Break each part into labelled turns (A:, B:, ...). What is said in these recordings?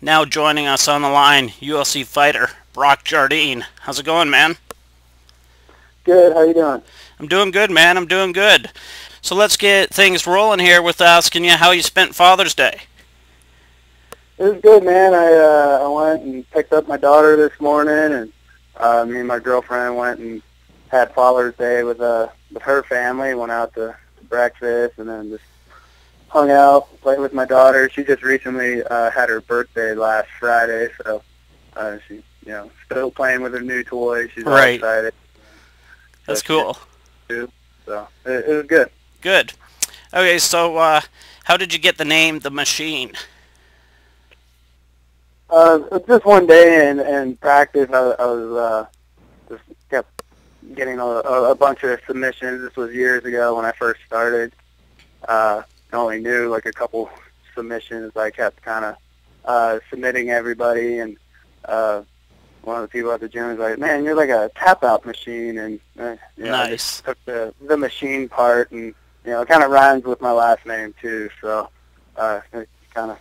A: Now joining us on the line, UFC fighter Brock Jardine. How's it going, man?
B: Good. How you doing?
A: I'm doing good, man. I'm doing good. So let's get things rolling here with asking you how you spent Father's Day.
B: It was good, man. I went and picked up my daughter this morning, and me and my girlfriend went and had Father's Day with her family. Went out to breakfast, and then just hung out, played with my daughter. She just recently had her birthday last Friday, so she, still playing with her new toy. She's all excited.
A: That's cool.
B: So it was good.
A: Good. Okay, so how did you get the name The Machine?
B: Just one day in practice, I was just kept getting a bunch of submissions. This was years ago when I first started. I only knew like a couple submissions. I kept kind of submitting everybody, and one of the people at the gym was like, "Man, you're like a tap-out machine," and I just took the machine part, and it kind of rhymes with my last name too, so it kind of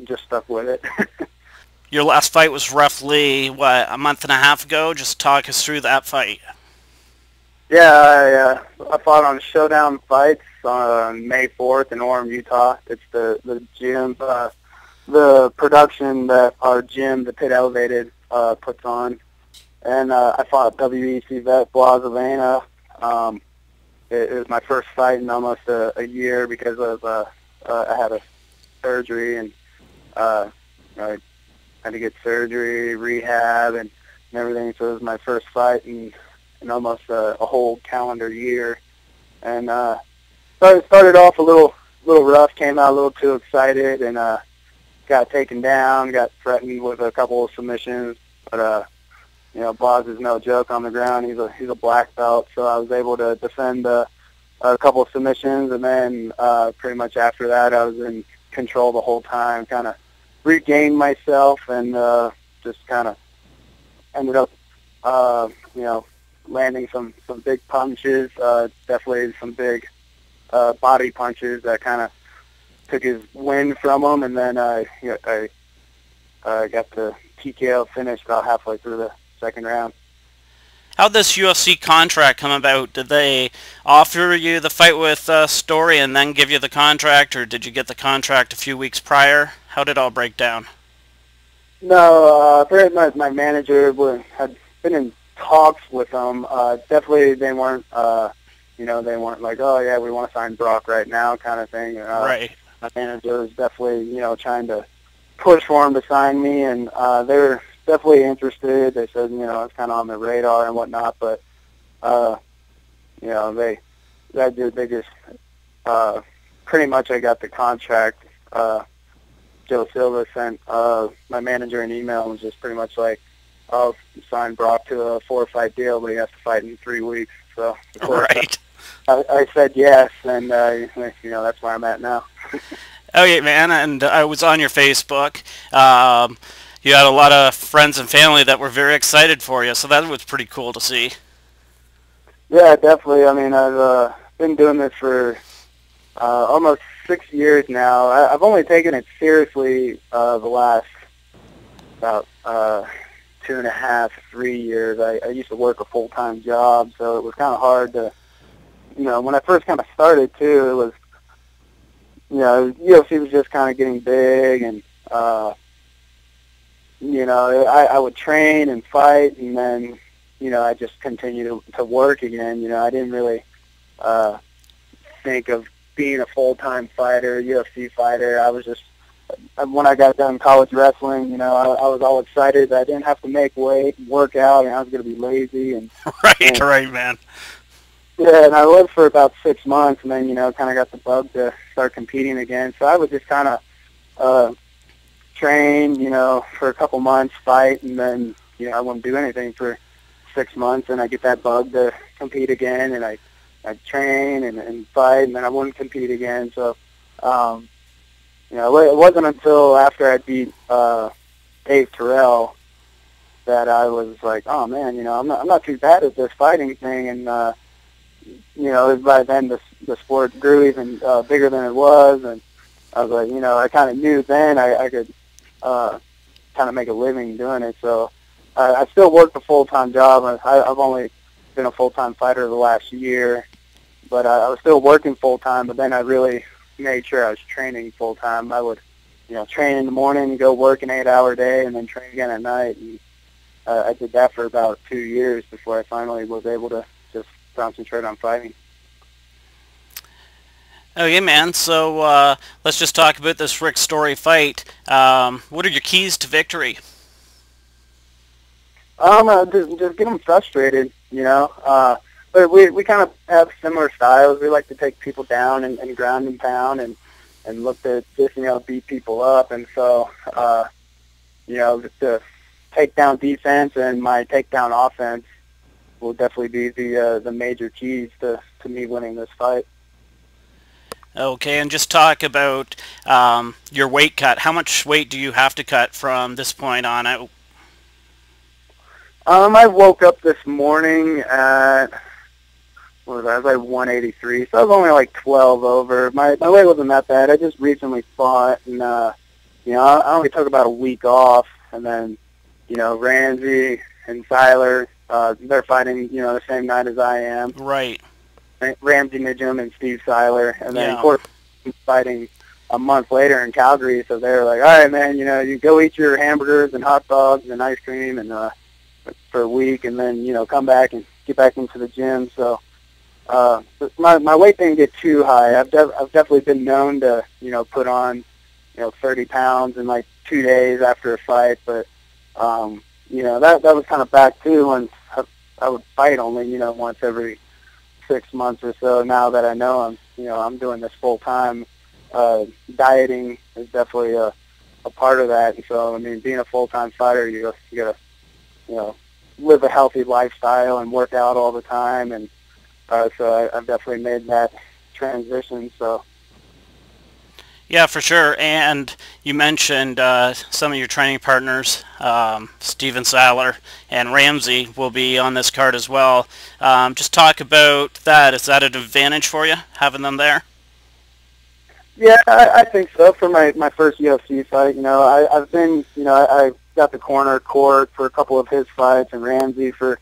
B: just stuck with it.
A: Your last fight was roughly, what, a month and a half ago? Just talk us through that fight.
B: Yeah, I fought on Showdown Fights on May 4th in Orem, Utah. It's the gym, the production that our gym, the Pit Elevated, puts on. And I fought WEC vet Blazavena. It was my first fight in almost a year because of I had a surgery, and I had to get surgery, rehab, and everything. So it was my first fight in almost a whole calendar year. And started off a little rough, came out a little too excited, and got taken down, got threatened with a couple of submissions. But Boz is no joke on the ground. He's a black belt, so I was able to defend a couple of submissions, and then pretty much after that, I was in control the whole time. Kind of regained myself, and just kind of ended up, landing some big punches. Definitely some big body punches that kind of took his wind from him, and then I got the TKO finish about halfway through the second round.
A: How'd this UFC contract come about? Did they offer you the fight with Story and then give you the contract, or did you get the contract a few weeks prior? How did it all break down?
B: No, pretty much my manager had been in talks with them. Definitely they weren't, they weren't like, oh yeah, we want to sign Brock right now kind of thing.
A: Right.
B: My manager was definitely, trying to push for him to sign me, and they were definitely interested. They said, it's kind of on the radar and whatnot, but, they just, pretty much I got the contract. Joe Silva sent my manager an email and was just pretty much like, I'll sign Brock to a 4-fight deal, but he has to fight in 3 weeks. So, of course,
A: right.
B: I said yes, and, that's where I'm at now.
A: Okay, man, and I was on your Facebook. You had a lot of friends and family that were very excited for you, so that was pretty cool to see.
B: Yeah, definitely. I mean, I've been doing this for almost 6 years now. I've only taken it seriously the last about 2.5, 3 years. I used to work a full-time job, so it was kind of hard to, when I first kind of started, too, it was, UFC was just kind of getting big, and, I would train and fight, and then, I just continued to work again. I didn't really think of being a full-time fighter, UFC fighter. I was just, when I got done college wrestling, I was all excited that I didn't have to make weight, work out, and I was going to be lazy. And
A: Right, man.
B: Yeah, and I lived for about 6 months, and then, kind of got the bug to start competing again. So I would just kind of train, for a couple months, fight, and then, I wouldn't do anything for 6 months, and I get that bug to compete again, and I'd train and fight, and then I wouldn't compete again. So, it wasn't until after I beat Dave Terrell that I was like, oh man, I'm not too bad at this fighting thing, and by then the sport grew even bigger than it was, and I was like, I kind of knew then I could kind of make a living doing it. So I still work a full-time job. I've only been a full-time fighter the last year, but I was still working full-time, but then I really made sure I was training full-time. I would, train in the morning, go work an 8-hour day, and then train again at night. And I did that for about 2 years before I finally was able to just concentrate on fighting.
A: Okay, man. So let's just talk about this Rick Story fight. What are your keys to victory?
B: Just get them frustrated, But we kind of have similar styles. We like to take people down and ground and pound and look to just, beat people up. And so, the takedown defense and my takedown offense will definitely be the major keys to me winning this fight.
A: Okay, and just talk about your weight cut. How much weight do you have to cut from this point on out?
B: I woke up this morning at, I was like 183, so I was only like 12 over. My weight wasn't that bad. I just recently fought, and I only took about a week off, and then, Ramsey and Seiler, they're fighting, the same night as I am.
A: Right.
B: Ramsey Nijum and Steve Seiler, and then of course fighting a month later in Calgary. So they're like, all right, man, you go eat your hamburgers and hot dogs and ice cream and for a week, and then come back and get back into the gym. So my weight didn't get too high. I've definitely been known to put on 30 pounds in like 2 days after a fight, but that was kind of back too when I would fight only once every 6 months or so. Now that I know I'm doing this full time, dieting is definitely a part of that. And so I mean, being a full time fighter, you gotta live a healthy lifestyle and work out all the time. And so I've definitely made that transition. So.
A: Yeah, for sure. And you mentioned some of your training partners, Steven Seiler and Ramsey, will be on this card as well. Just talk about that. Is that an advantage for you, having them there?
B: Yeah, I think so. For my first UFC fight, I've been, I got the corner court for a couple of his fights, and Ramsey for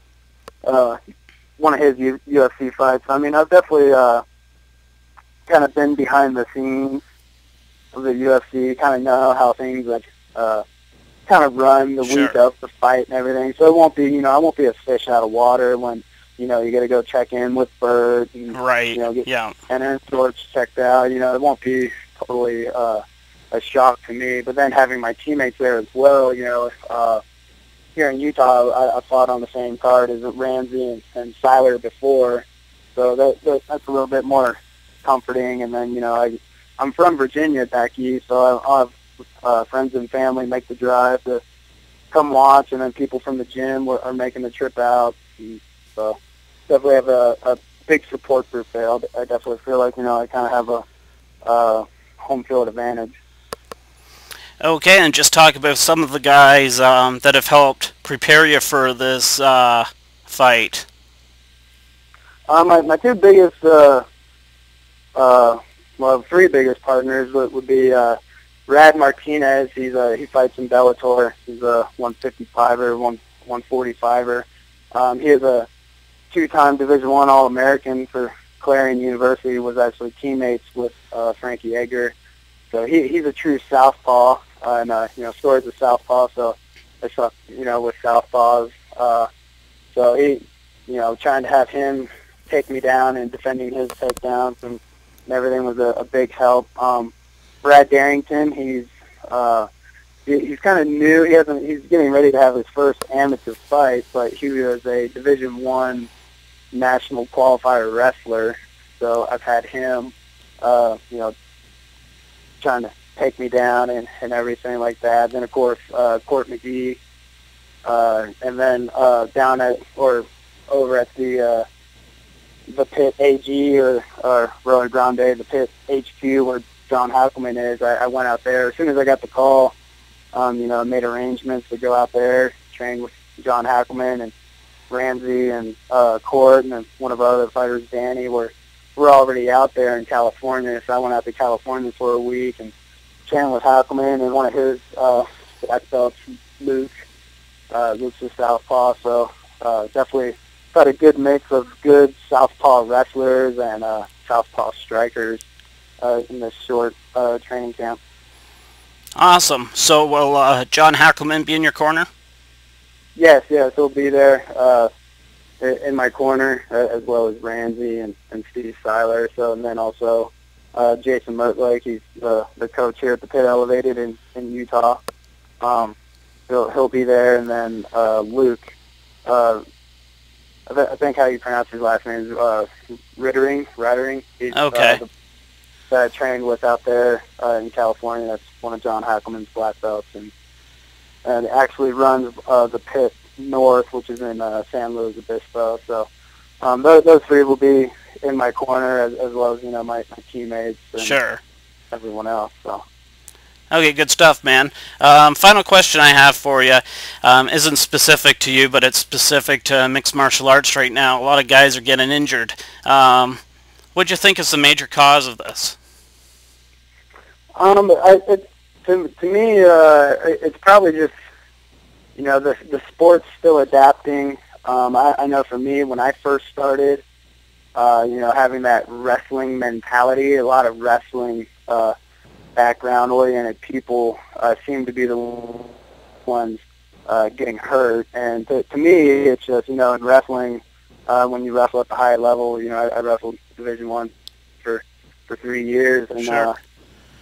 B: one of his UFC fights. I mean, I've definitely kind of been behind the scenes of the UFC, kind of know how things kind of run the week of the fight and everything. So it won't be, I won't be a fish out of water when, you got to go check in with birds and, get center shorts checked out. It won't be totally a shock to me. But then having my teammates there as well, here in Utah, I fought on the same card as Ramsey and Seiler before. So that's a little bit more comforting. And then, I'm from Virginia back east, so I'll have friends and family make the drive to come watch, and then people from the gym are making the trip out. And so definitely have a big support group there. I definitely feel like, I kind of have a home field advantage.
A: Okay, and just talk about some of the guys that have helped prepare you for this fight.
B: My two biggest three biggest partners would be Rad Martinez. He fights in Bellator. He's a 155er, 145er. He is a two-time Division I All-American for Clarion University. Was actually teammates with Frankie Edgar. So he's a true southpaw, and Story's a southpaw. So I suck, with southpaws. So he, trying to have him take me down and defending his takedowns and everything was a big help. Brad Darrington, he's kind of new. He's getting ready to have his first amateur fight, but he was a Division I national qualifier wrestler. So I've had him, trying to take me down and everything like that. Then of course Court McGee, and then down at or over at the Pit AG or Roller Grande, the Pit HQ where John Hackleman is. I went out there as soon as I got the call. I made arrangements to go out there, train with John Hackleman and Ramsey and Court and then one of our other fighters, Danny. We're already out there in California, so I went out to California for a week and trained with Hackleman and one of his black belts Luke. Luke's a southpaw, so definitely got a good mix of good southpaw wrestlers and southpaw strikers in this short training camp.
A: Awesome. So will John Hackelman be in your corner?
B: Yes, he'll be there in my corner, as well as Ramsey and Steve Seiler. So, and then also Jason Mertlake, he's the coach here at the Pit Elevated in Utah. He'll be there, and then Luke. I think how you pronounce his last name is Rittering. He's
A: okay.
B: That I trained with out there in California. That's one of John Hackelman's black belts, and actually runs the Pit North, which is in San Luis Obispo. So those three will be in my corner, as well as my teammates and
A: Sure.
B: everyone else. So.
A: Okay, good stuff, man. Final question I have for you isn't specific to you, but it's specific to mixed martial arts right now. A lot of guys are getting injured. What do you think is the major cause of this?
B: To me, it's probably just the sport's still adapting. I know for me, when I first started, having that wrestling mentality, a lot of wrestling background-oriented people seem to be the ones getting hurt. And to me, it's just, in wrestling, when you wrestle at the high level, I wrestled Division I for 3 years, and
A: Sure.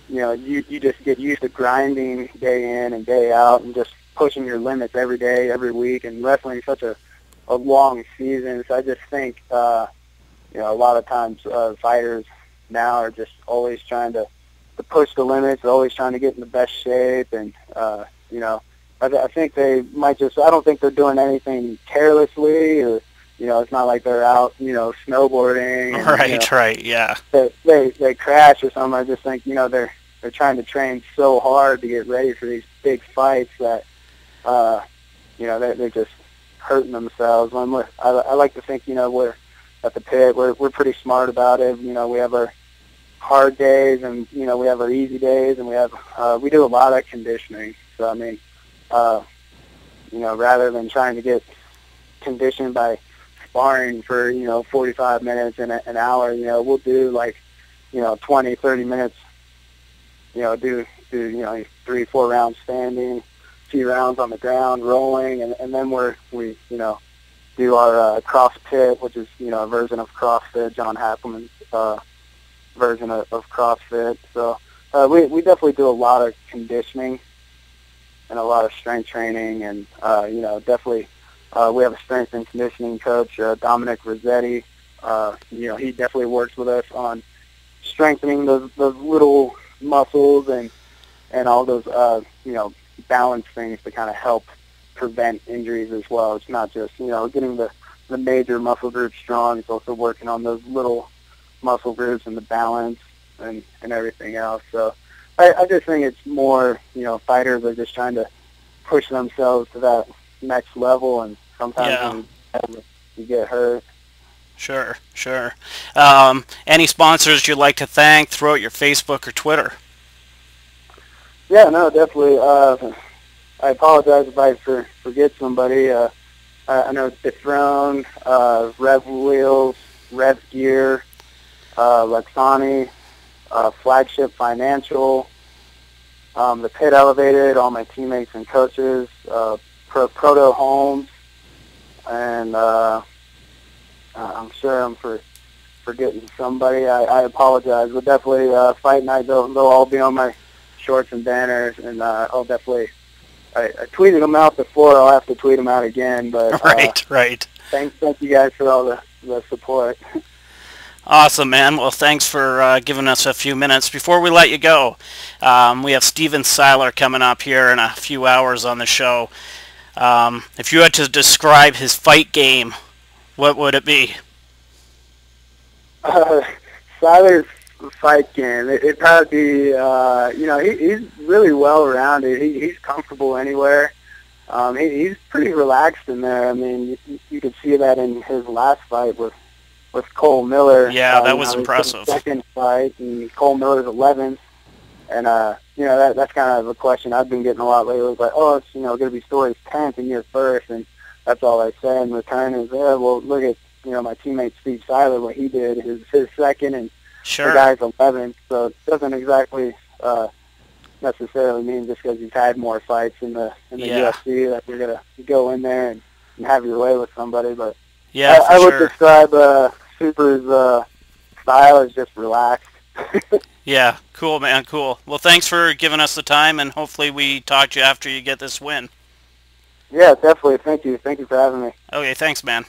B: You just get used to grinding day in and day out and just pushing your limits every day, every week, and wrestling is such a long season. So I just think, a lot of times fighters now are just always trying to push the limits, always trying to get in the best shape, and, I think they might just, I don't think they're doing anything carelessly, or, it's not like they're out, snowboarding. And,
A: Right, yeah.
B: They crash or something. I just think, they're trying to train so hard to get ready for these big fights that, they're just hurting themselves. I like to think, we're at the Pit, we're pretty smart about it. We have our hard days, and we have our easy days, and we do a lot of conditioning. So I mean, rather than trying to get conditioned by sparring for 45 minutes and an hour, we'll do like 20, 30 minutes. Do 3-4 rounds standing, a few rounds on the ground rolling, and then we do our cross pit, which is a version of CrossFit, John Hackelman's version of CrossFit. So we definitely do a lot of conditioning and a lot of strength training, and definitely we have a strength and conditioning coach, Dominic Rossetti. He definitely works with us on strengthening those little muscles and all those balance things to kind of help prevent injuries as well. It's not just getting the major muscle groups strong. It's also working on those little muscle groups and the balance and everything else. So I just think it's more, fighters are just trying to push themselves to that next level, and sometimes you get hurt.
A: Sure. Any sponsors you'd like to thank throughout your Facebook or Twitter?
B: Yeah, no, definitely. I apologize if I forget somebody. I know Dethrone, Rev Wheels, Rev Gear, Lexani, Flagship Financial, the Pit Elevated, all my teammates and coaches, Proto Homes, and I'm sure I'm forgetting somebody. I apologize, but definitely Fight Night, they'll all be on my shorts and banners, and I'll definitely, I tweeted them out before, I'll have to tweet them out again, but
A: Right.
B: Thank you guys for all the support.
A: Awesome, man. Well, thanks for giving us a few minutes. Before we let you go, we have Steven Seiler coming up here in a few hours on the show. If you had to describe his fight game, what would it be?
B: Seiler's fight game, it'd probably be, he's really well-rounded. He's comfortable anywhere. He's pretty relaxed in there. I mean, you could see that in his last fight with Cole Miller.
A: Yeah, that was impressive.
B: Second fight, and Cole Miller's 11th, and you know, that's kind of a question I've been getting a lot lately. It's like, oh, it's, you know, going to be Story's 10th and you're first, and that's all I say in return is, yeah, well, look at, you know, my teammate Steve Seiler, what he did, his second, and
A: Sure.
B: the guy's 11th, so it doesn't exactly necessarily mean just because you've had more fights in the
A: Yeah.
B: UFC that you're going to go in there and have your way with somebody. But
A: Yeah, for
B: I would
A: sure.
B: describe Super's style as just relaxed.
A: Yeah, cool, man, cool. Well, thanks for giving us the time, and hopefully we talk to you after you get this win.
B: Yeah, definitely. Thank you. Thank you for having me.
A: Okay, thanks, man.